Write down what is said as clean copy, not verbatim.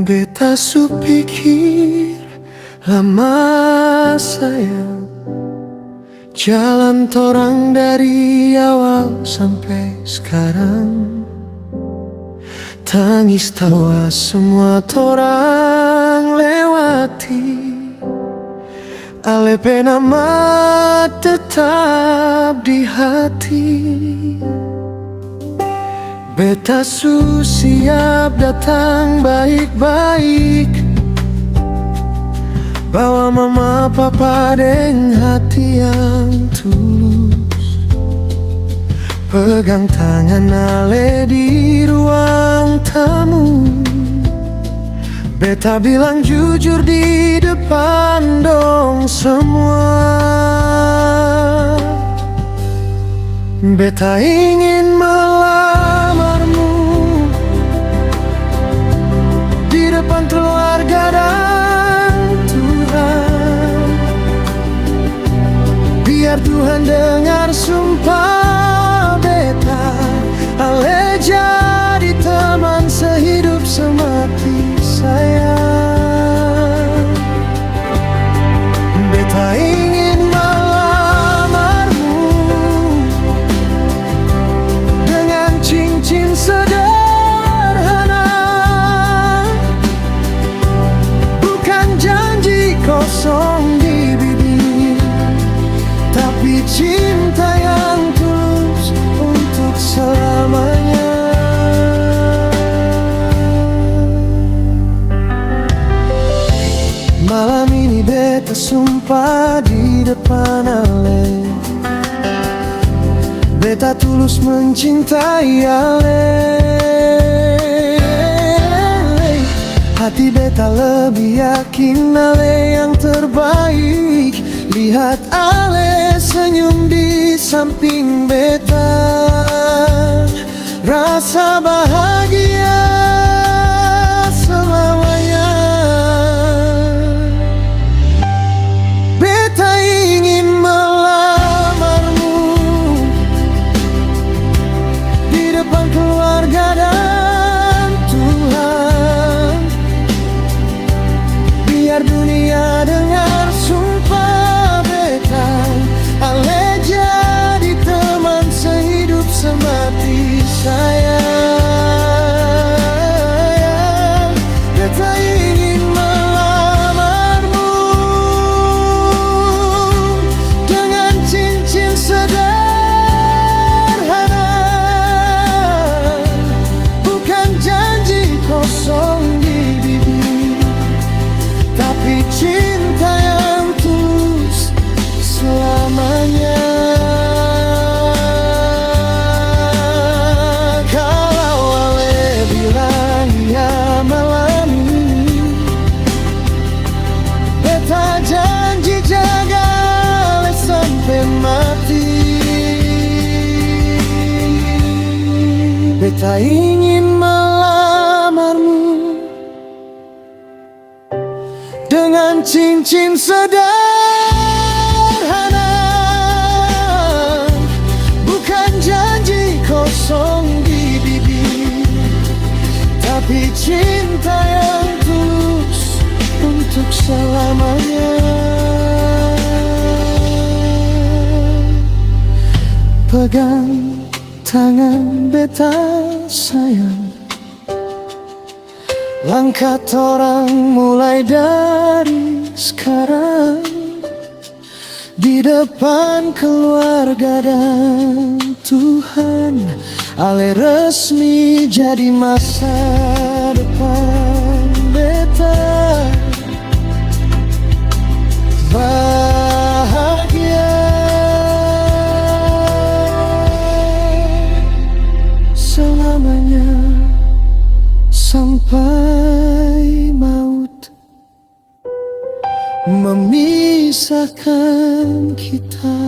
Beta su pikir lama sayang, jalan torang dari awal sampai sekarang. Tangis tawa semua torang lewati, ale nama tetap di hati. Beta su siap datang baik-baik, bawa mama papa deng hati yang tulus. Pegang tangan ale di ruang tamu, beta bilang jujur di depan dong semua. Beta ingin melamarmu di depan keluarga dan Tuhan. Biar Tuhan dengar sumpah beta, ale jadi teman sehidup semati sayang. Beta ingin melamarmu dengan cincin sederhana, bukan janji kosong di bibir, tapi cinta yang tulus untuk selamanya. Malam ini beta sumpah di depan ale, beta tulus mencintai ale. Hati beta lebih yakin ale yang terbaik. Lihat ale senyum di samping beta, rasa bahagia selamanya. Beta ingin melamarmu di depan keluarga dan Tuhan. Biar dunia dengar sumpah beta, ale jadi teman sehidup semati sayang. Beta ingin melamarmu dengan cincin sederhana, bukan janji kosong di bibir, tapi cinta yang tulus selamanya. Kalau ale bilang ya malam ini, beta janji jaga ale sampai mati. Beta ingin melamarmu dengan cincin sederhana, bukan janji kosong di bibir, tapi cinta yang tulus untuk selamanya. Pegang tangan beta sayang, langkah torang mulai dari sekarang. Di depan keluarga dan Tuhan, ale resmi jadi masa depan beta. Bahagia selamanya sampai maut memisahkan kita.